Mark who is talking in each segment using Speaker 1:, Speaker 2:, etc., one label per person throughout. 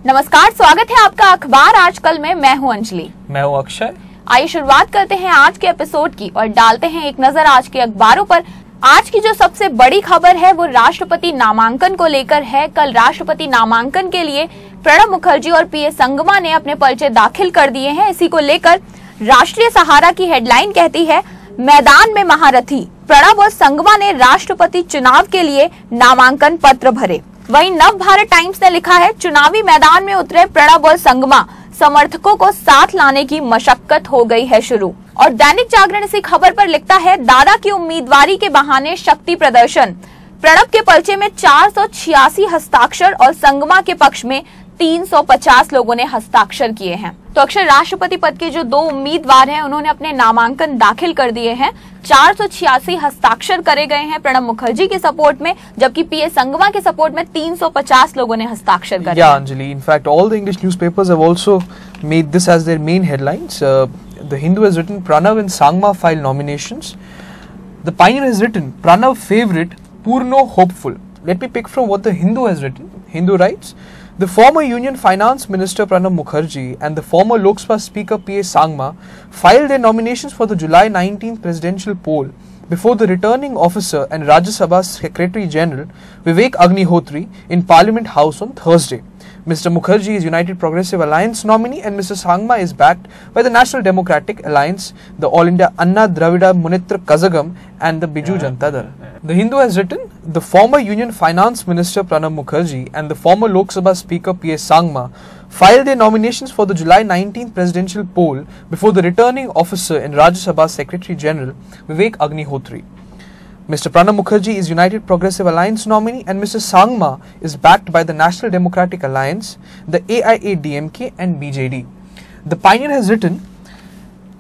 Speaker 1: नमस्कार, स्वागत है आपका अखबार आजकल में। मैं हूं अंजलि।
Speaker 2: मैं हूं अक्षय।
Speaker 1: आइए शुरुआत करते हैं आज के एपिसोड की और डालते हैं एक नजर आज के अखबारों पर। आज की जो सबसे बड़ी खबर है वो राष्ट्रपति नामांकन को लेकर है। कल राष्ट्रपति नामांकन के लिए प्रणब मुखर्जी और पीए संगमा ने अपने पर्चे दाखिल कर दिए हैं। इसी को लेकर राष्ट्रीय सहारा की हेडलाइन कहती है, मैदान में महारथी, प्रणब और संगमा ने राष्ट्रपति चुनाव के लिए नामांकन पत्र भरे। वहीं नव भारत टाइम्स ने लिखा है, चुनावी मैदान में उतरे प्रणब और संगमा, समर्थकों को साथ लाने की मशक्कत हो गई है शुरू। और दैनिक जागरण इसी खबर पर लिखता है, दादा की उम्मीदवारी के बहाने शक्ति प्रदर्शन। प्रणब के पर्चे में 486 हस्ताक्षर और संगमा के पक्ष में 350 लोगों ने हस्ताक्षर किए हैं। तो अक्षर, राष्ट्रपति पद के जो दो उम्मीदवार हैं उन्होंने अपने नामांकन दाखिल कर दिए हैं। 486 हस्ताक्षर करे गए हैं प्रणब मुखर्जी के सपोर्ट में, जबकि पीए संगमा के सपोर्ट में 350 लोगों ने हस्ताक्षर करे।
Speaker 2: Yeah, Anjali. In fact, all the English newspapers have also made this as their main headlines. The Hindu has written, Pranav and Sangma file nominations. The Pioneer has written, Pranav favorite, Purno hopeful. Let me pick from what the Hindu has written. Hindu writes, the former Union Finance Minister Pranab Mukherjee and the former Lok Sabha Speaker P.A. Sangma filed their nominations for the July 19th presidential poll before the returning officer and Rajya Sabha Secretary General Vivek Agnihotri in Parliament House on Thursday. Mr. Mukherjee is United Progressive Alliance nominee and Mr. Sangma is backed by the National Democratic Alliance, the All India Anna Dravida Munitra Kazhagam and the Biju Janata Dal. The Hindu has written, the former Union Finance Minister Pranab Mukherjee and the former Lok Sabha Speaker P.A. Sangma filed their nominations for the July 19th presidential poll before the returning officer and Rajya Sabha Secretary General Vivek Agnihotri. Mr. Pranab Mukherjee is United Progressive Alliance nominee and Mr. Sangma is backed by the National Democratic Alliance, the AIADMK and BJD. The Pioneer has written,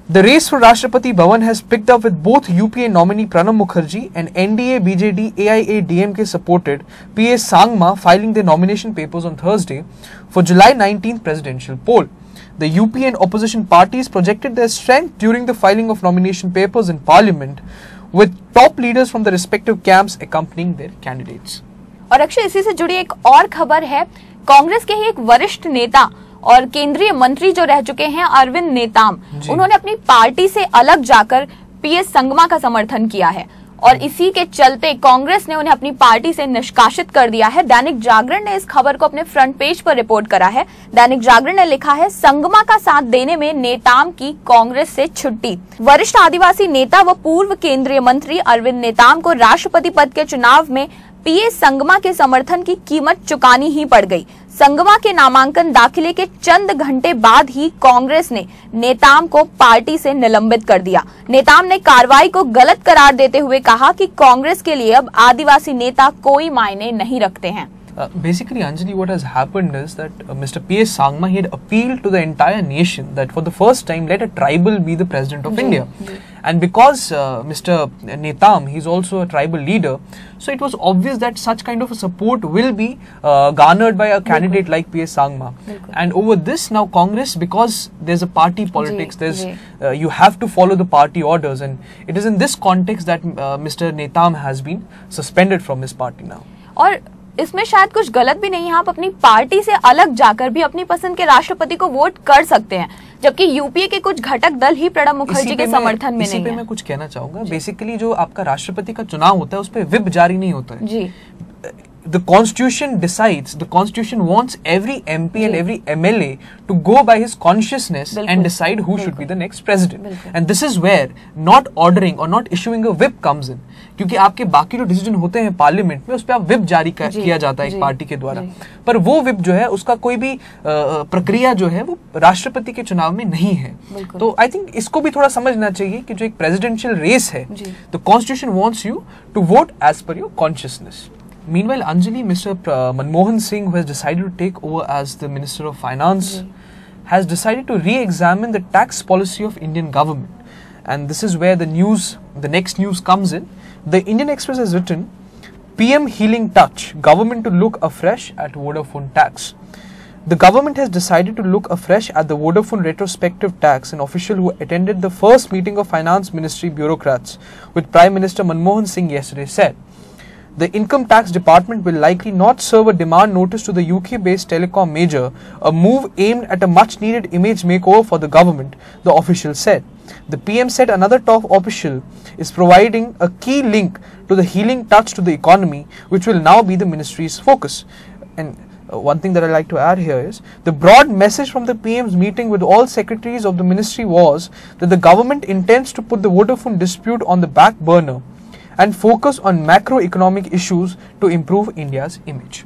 Speaker 2: the race for Rashtrapati Bhavan has picked up with both UPA nominee Pranab Mukherjee and NDA, BJD, AIADMK supported PA Sangma filing their nomination papers on Thursday for July 19th presidential poll. The UPA and opposition parties projected their strength during the filing of nomination papers in Parliament, with top leaders from the respective camps accompanying their candidates.
Speaker 1: और अक्षय, इसी से जुड़ी एक और खबर है। कांग्रेस के ही एक वरिष्ठ नेता और केंद्रीय मंत्री जो रह चुके हैं अरविंद नेताम, उन्होंने अपनी पार्टी से अलग जाकर पीए संगमा का समर्थन किया है और इसी के चलते कांग्रेस ने उन्हें अपनी पार्टी से निष्कासित कर दिया है। दैनिक जागरण ने इस खबर को अपने फ्रंट पेज पर रिपोर्ट करा है। दैनिक जागरण ने लिखा है, संगमा का साथ देने में नेताम की कांग्रेस से छुट्टी। वरिष्ठ आदिवासी नेता व पूर्व केंद्रीय मंत्री अरविंद नेताम को राष्ट्रपति पद के चुनाव में पीए संगमा के समर्थन की कीमत चुकानी ही पड़ गई। संगमा के नामांकन दाखिले के चंद घंटे बाद ही कांग्रेस ने नेताम को पार्टी से निलंबित कर दिया। नेताम ने कार्रवाई को गलत करार देते हुए कहा कि कांग्रेस के लिए अब आदिवासी नेता कोई मायने नहीं रखते हैं।
Speaker 2: Basically, Anjali, what has happened is that Mr. P.A. Sangma, he had appealed to the entire nation that for the first time, let a tribal be the president of India. And because Mr. Netam, he's also a tribal leader, so it was obvious that such kind of a support will be garnered by a candidate like P.A. Sangma. And over this now Congress, because there's a party politics, there's you have to follow the party orders, and it is in this context that Mr. Netam has been suspended from his party now.
Speaker 1: और इसमें शायद कुछ गलत भी नहीं है। आप अपनी पार्टी से अलग जाकर भी अपनी पसंद के राष्ट्रपति को वोट कर सकते हैं, जबकि यूपीए के कुछ घटक दल ही प्रणब मुखर्जी के समर्थन में नहीं है।
Speaker 2: मैं कुछ कहना चाहूंगा। बेसिकली जो आपका राष्ट्रपति का चुनाव होता है उस पर व्हिप जारी नहीं होता है जी। The Constitution decides, the Constitution wants every MP and every MLA to go by his consciousness and decide who should be the next president. And this is where not ordering or not issuing a whip comes in. क्योंकि आपके बाकी जो decision होते हैं parliament में उस पर आप व्हिप जारी किया जाता है एक पार्टी के द्वारा, पर वो व्हिप जो है उसका कोई भी प्रक्रिया जो है वो राष्ट्रपति के चुनाव में नहीं है। तो आई थिंक इसको भी थोड़ा समझना चाहिए कि जो एक प्रेसिडेंशियल रेस है, the constitution wants you to vote as per your consciousness. Meanwhile, Anjali, Mr. Manmohan Singh, who has decided to take over as the Minister of Finance, has decided to re-examine the tax policy of Indian government. And this is where the next news comes in. The Indian Express has written, PM healing touch, government to look afresh at Vodafone tax. The government has decided to look afresh at the Vodafone retrospective tax. An official who attended the first meeting of Finance Ministry bureaucrats with Prime Minister Manmohan Singh yesterday said. the income tax department will likely not serve a demand notice to the UK-based telecom major, a move aimed at a much-needed image makeover for the government, the official said. The PM said another top official is providing a key link to the healing touch to the economy, which will now be the ministry's focus. And one thing that I like to add here is the broad message from the PM's meeting with all secretaries of the ministry was that the government intends to put the Vodafone dispute on the back burner and focus on macroeconomic issues to improve India's image.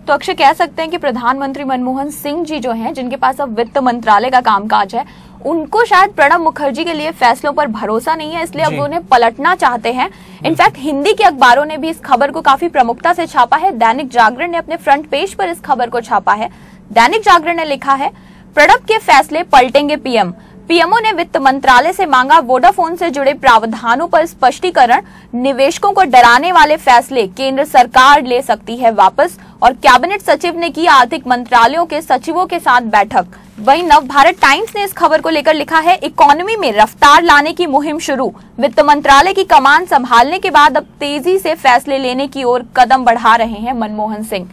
Speaker 1: तो अक्षय कह सकते हैं कि प्रधानमंत्री मनमोहन सिंह जी जो हैं, जिनके पास अब वित्त मंत्रालय का कामकाज है, उनको शायद प्रणब मुखर्जी के लिए फैसलों पर भरोसा नहीं है, इसलिए अब उन्हें पलटना चाहते हैं। इनफैक्ट हिंदी के अखबारों ने भी इस खबर को काफी प्रमुखता से छापा है। दैनिक जागरण ने अपने फ्रंट पेज पर इस खबर को छापा है। दैनिक जागरण ने लिखा है, प्रणब के फैसले पलटेंगे पीएम। पीएमओ ने वित्त मंत्रालय से मांगा वोडाफोन से जुड़े प्रावधानों पर स्पष्टीकरण। निवेशकों को डराने वाले फैसले केंद्र सरकार ले सकती है वापस। और कैबिनेट सचिव ने की आर्थिक मंत्रालयों के सचिवों के साथ बैठक। वहीं नवभारत टाइम्स ने इस खबर को लेकर लिखा है, इकोनॉमी में रफ्तार लाने की मुहिम शुरू। वित्त मंत्रालय की कमान संभालने के बाद अब तेजी से फैसले लेने की ओर कदम बढ़ा रहे हैं मनमोहन सिंह।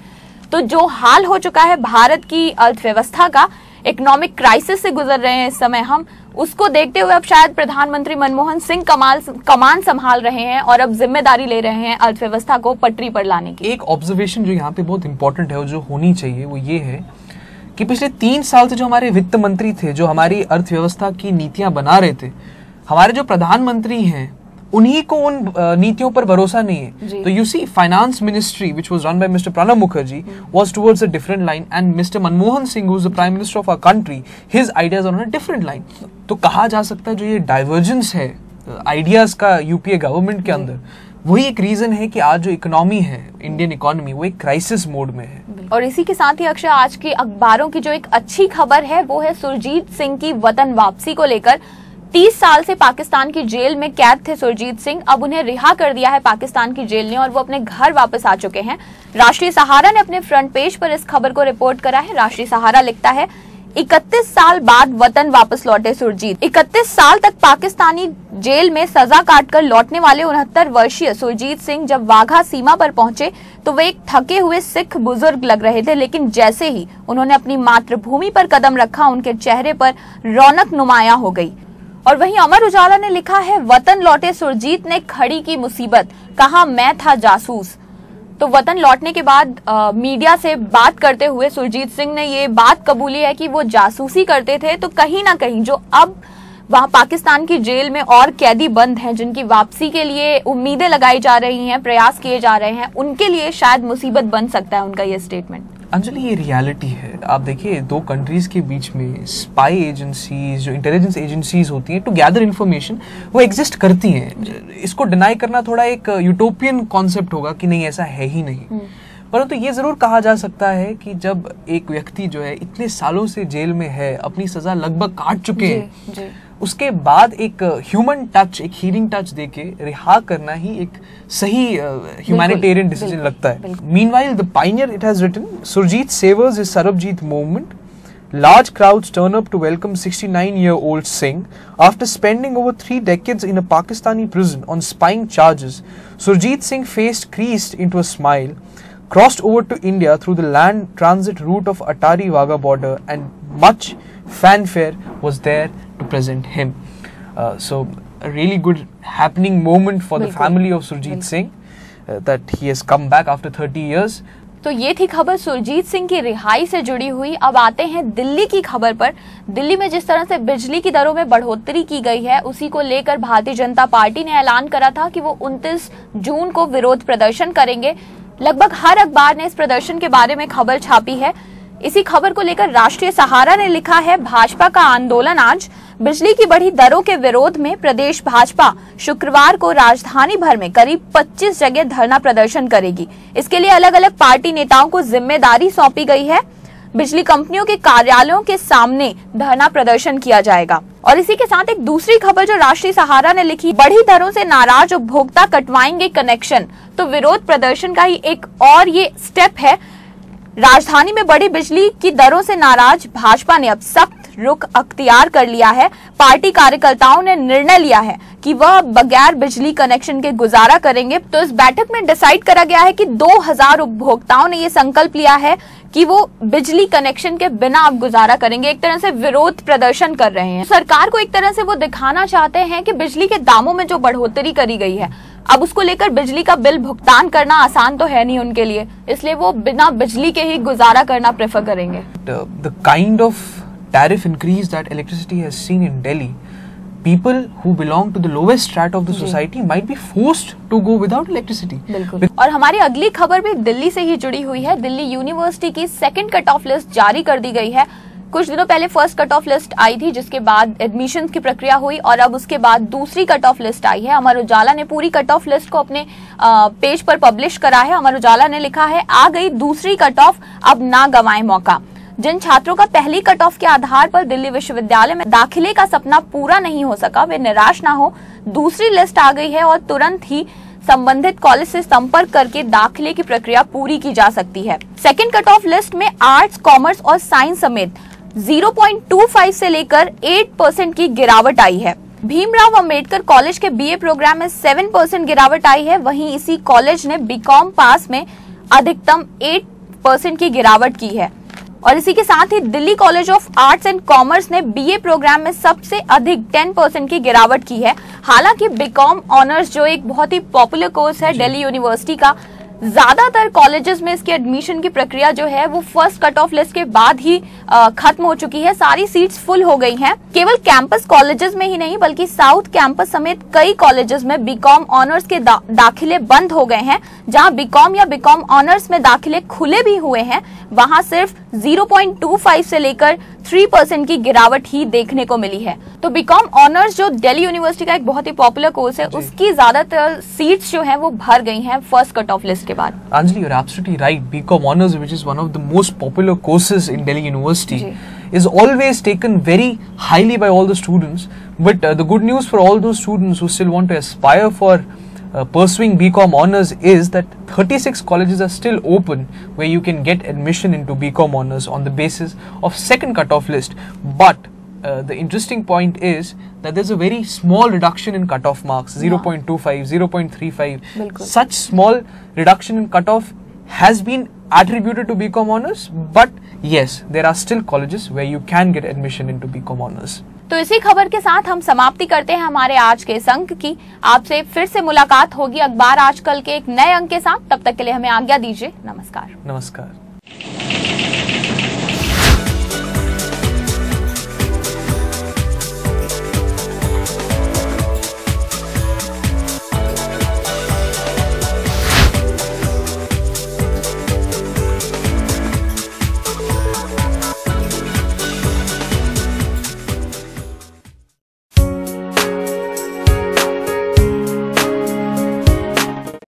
Speaker 1: तो जो हाल हो चुका है भारत की अर्थव्यवस्था का, इकोनॉमिक क्राइसिस से गुजर रहे हैं इस समय हम, उसको देखते हुए अब शायद प्रधानमंत्री मनमोहन सिंह कमान संभाल रहे हैं और अब जिम्मेदारी ले रहे हैं अर्थव्यवस्था को पटरी पर लाने की।
Speaker 2: एक ऑब्जर्वेशन जो यहाँ पे बहुत इंपॉर्टेंट है और जो होनी चाहिए वो ये है कि पिछले 3 साल से जो हमारे वित्त मंत्री थे, जो हमारी अर्थव्यवस्था की नीतियां बना रहे थे, हमारे जो प्रधानमंत्री हैं, उन्हीं को उन नीतियों पर भरोसा नहीं है। तो you see finance ministry which was run by mister Pranab Mukherjee was towards a different line and mister Manmohan Singh who is the prime minister of our country, his ideas are on a different line. तो कहा जा सकता है जो ये divergence है ideas का UPA government के अंदर, वही एक रीजन है कि आज जो इकोनॉमी है, इंडियन इकोनॉमी, वो एक क्राइसिस मोड में है।
Speaker 1: और इसी के साथ ही अक्षय, आज की अखबारों की जो एक अच्छी खबर है वो है सुरजीत सिंह की वतन वापसी को लेकर। 30 साल से पाकिस्तान की जेल में कैद थे सुरजीत सिंह, अब उन्हें रिहा कर दिया है पाकिस्तान की जेल ने और वो अपने घर वापस आ चुके हैं। राष्ट्रीय सहारा ने अपने फ्रंट पेज पर इस खबर को रिपोर्ट करा है। राष्ट्रीय सहारा लिखता है, 31 साल बाद वतन वापस लौटे सुरजीत। 31 साल तक पाकिस्तानी जेल में सजा काटकर लौटने वाले 69 वर्षीय सुरजीत सिंह जब वाघा सीमा पर पहुंचे तो वे एक थके हुए सिख बुजुर्ग लग रहे थे, लेकिन जैसे ही उन्होंने अपनी मातृभूमि पर कदम रखा, उनके चेहरे पर रौनक नुमाया हो गई। और वहीं अमर उजाला ने लिखा है, वतन लौटे सुरजीत ने खड़ी की मुसीबत, कहा मैं था जासूस। तो वतन लौटने के बाद मीडिया से बात करते हुए सुरजीत सिंह ने ये बात कबूली है कि वो जासूसी करते थे। तो कहीं ना कहीं जो अब वहां पाकिस्तान की जेल में और कैदी बंद हैं, जिनकी वापसी के लिए उम्मीदें लगाई जा रही हैं, प्रयास किए जा रहे हैं, उनके लिए शायद मुसीबत बन सकता है उनका ये स्टेटमेंट।
Speaker 2: अंजलि, ये रियलिटी है। आप देखिए, 2 कंट्रीज के बीच में स्पाई एजेंसीज, जो इंटेलिजेंस एजेंसीज होती हैं टू गैदर इन्फॉर्मेशन, वो एग्जिस्ट करती हैं। इसको डिनाई करना थोड़ा एक यूटोपियन कॉन्सेप्ट होगा कि नहीं, ऐसा है ही नहीं। परंतु ये जरूर कहा जा सकता है कि जब एक व्यक्ति जो है इतने सालों से जेल में है, अपनी सजा लगभग काट चुके हैं, उसके बाद एक ह्यूमन टच, एक हीलिंग टच देके रिहा करना ही एक सही ह्यूमैनिटेरियन डिसीजन लगता है। Meanwhile the Pioneer, it has written, Surjeet savours his Sarabjit movement. Large crowds turn up to welcome 69-year-old Singh after spending over 3 decades in a Pakistani prison on spying charges. Surjit Singh faced creased into a smile, crossed over to India through the land transit route of Atari Wagah border, and much fanfare was there to present him. So a really good happening moment for the family of Surjit Singh, that he has come back after 30 years.
Speaker 1: तो ये थी खबर सुरजीत सिंह की रिहाई से जुड़ी हुई। अब आते हैं दिल्ली की खबर पर। दिल्ली में जिस तरह से बिजली की दरों में बढ़ोतरी की गई है, उसी को लेकर भारतीय जनता पार्टी ने ऐलान करा था कि वो 29 जून को विरोध प्रदर्शन करेंगे। लगभग हर अखबार ने इस प्रदर्शन के बारे में खबर छापी है। इसी खबर को लेकर राष्ट्रीय सहारा ने लिखा है, भाजपा का आंदोलन आज। बिजली की बढ़ी दरों के विरोध में प्रदेश भाजपा शुक्रवार को राजधानी भर में करीब 25 जगह धरना प्रदर्शन करेगी। इसके लिए अलग अलग पार्टी नेताओं को जिम्मेदारी सौंपी गई है। बिजली कंपनियों के कार्यालयों के सामने धरना प्रदर्शन किया जाएगा। और इसी के साथ एक दूसरी खबर जो राष्ट्रीय सहारा ने लिखी, बढ़ी दरों से नाराज उपभोक्ता कटवाएंगे कनेक्शन। तो विरोध प्रदर्शन का ही एक और ये स्टेप है। राजधानी में बढ़ी बिजली की दरों से नाराज भाजपा ने अब सख्त रुख अख्तियार कर लिया है। पार्टी कार्यकर्ताओं ने निर्णय लिया है कि वह बगैर बिजली कनेक्शन के गुजारा करेंगे। तो इस बैठक में डिसाइड करा गया है कि 2000 उपभोक्ताओं ने ये संकल्प लिया है कि वो बिजली कनेक्शन के बिना अब गुजारा करेंगे। एक तरह से विरोध प्रदर्शन कर रहे हैं। सरकार को एक तरह से वो दिखाना चाहते हैं कि बिजली के दामों में जो बढ़ोतरी करी गई है, अब उसको लेकर बिजली का बिल भुगतान करना आसान तो है नहीं उनके लिए, इसलिए वो बिना बिजली के ही गुजारा करना प्रेफर करेंगे।
Speaker 2: The kind of tariff increase that electricity has seen in Delhi, people who belong to the lowest strata of the society might be forced to go without electricity.
Speaker 1: बिल्कुल। और हमारी अगली खबर भी दिल्ली से ही जुड़ी हुई है। दिल्ली यूनिवर्सिटी की सेकंड कट ऑफ लिस्ट जारी कर दी गई है। कुछ दिनों पहले फर्स्ट कट ऑफ लिस्ट आई थी, जिसके बाद एडमिशन की प्रक्रिया हुई और अब उसके बाद दूसरी कट ऑफ लिस्ट आई है। अमर उजाला ने पूरी कट ऑफ लिस्ट को अपने पेज पर पब्लिश करा है। अमर उजाला ने लिखा है, आ गई दूसरी कट ऑफ, अब ना गंवाएं मौका। जिन छात्रों का पहली कट ऑफ के आधार पर दिल्ली विश्वविद्यालय में दाखिले का सपना पूरा नहीं हो सका, वे निराश ना हो। दूसरी लिस्ट आ गई है और तुरंत ही संबंधित कॉलेज से संपर्क करके दाखिले की प्रक्रिया पूरी की जा सकती है। सेकंड कट ऑफ लिस्ट में आर्ट्स, कॉमर्स और साइंस समेत 0.25 से लेकर 8% की गिरावट आई है। भीमराव अंबेडकर कॉलेज के बीए प्रोग्राम में 7% गिरावट आई है। वहीं इसी कॉलेज ने बीकॉम पास में अधिकतम 8% की गिरावट की है। और इसी के साथ ही Delhi College of Arts and Commerce ने बीए प्रोग्राम में सबसे अधिक 10% की गिरावट की है। हालांकि बीकॉम ऑनर्स जो एक बहुत ही पॉपुलर कोर्स है दिल्ली यूनिवर्सिटी का, ज्यादातर कॉलेजेस में इसकी एडमिशन की प्रक्रिया जो है वो फर्स्ट कट ऑफ लिस्ट के बाद ही खत्म हो चुकी है। सारी सीट्स फुल हो गई हैं। केवल कैंपस कॉलेजेस में ही नहीं बल्कि साउथ कैंपस समेत कई कॉलेजेस में बीकॉम ऑनर्स के दाखिले बंद हो गए हैं। जहां बीकॉम या बीकॉम ऑनर्स में दाखिले खुले भी हुए हैं, वहां सिर्फ 0.25 से लेकर 3% की गिरावट ही देखने को मिली है। तो बीकॉम ऑनर्स जो दिल्ली यूनिवर्सिटी का एक बहुत ही पॉपुलर कोर्स है, उसकी ज्यादातर सीट्स जो हैं वो भर गई हैं फर्स्ट कट ऑफ लिस्ट के बाद।
Speaker 2: Anjali, you're absolutely right. BCom Honors, which is one of the most popular courses in Delhi University, is always taken very highly by all the students. But the good news for all those students who still want to aspire for pursuing BCom Honors is that 36 colleges are still open where you can get admission into BCom Honors on the basis of second cutoff list. But the interesting point is that there's a very small reduction in cutoff marks, 0.25, 0.35. Such small reduction in cutoff has been attributed to BCom Honors, but yes, there are still colleges where you can get admission into BCom Honors.
Speaker 1: तो इसी खबर के साथ हम समाप्ति करते हैं हमारे आज के इस अंक की। आपसे फिर से मुलाकात होगी अखबार आजकल के एक नए अंक के साथ। तब तक के लिए हमें आज्ञा दीजिए। नमस्कार।
Speaker 2: नमस्कार।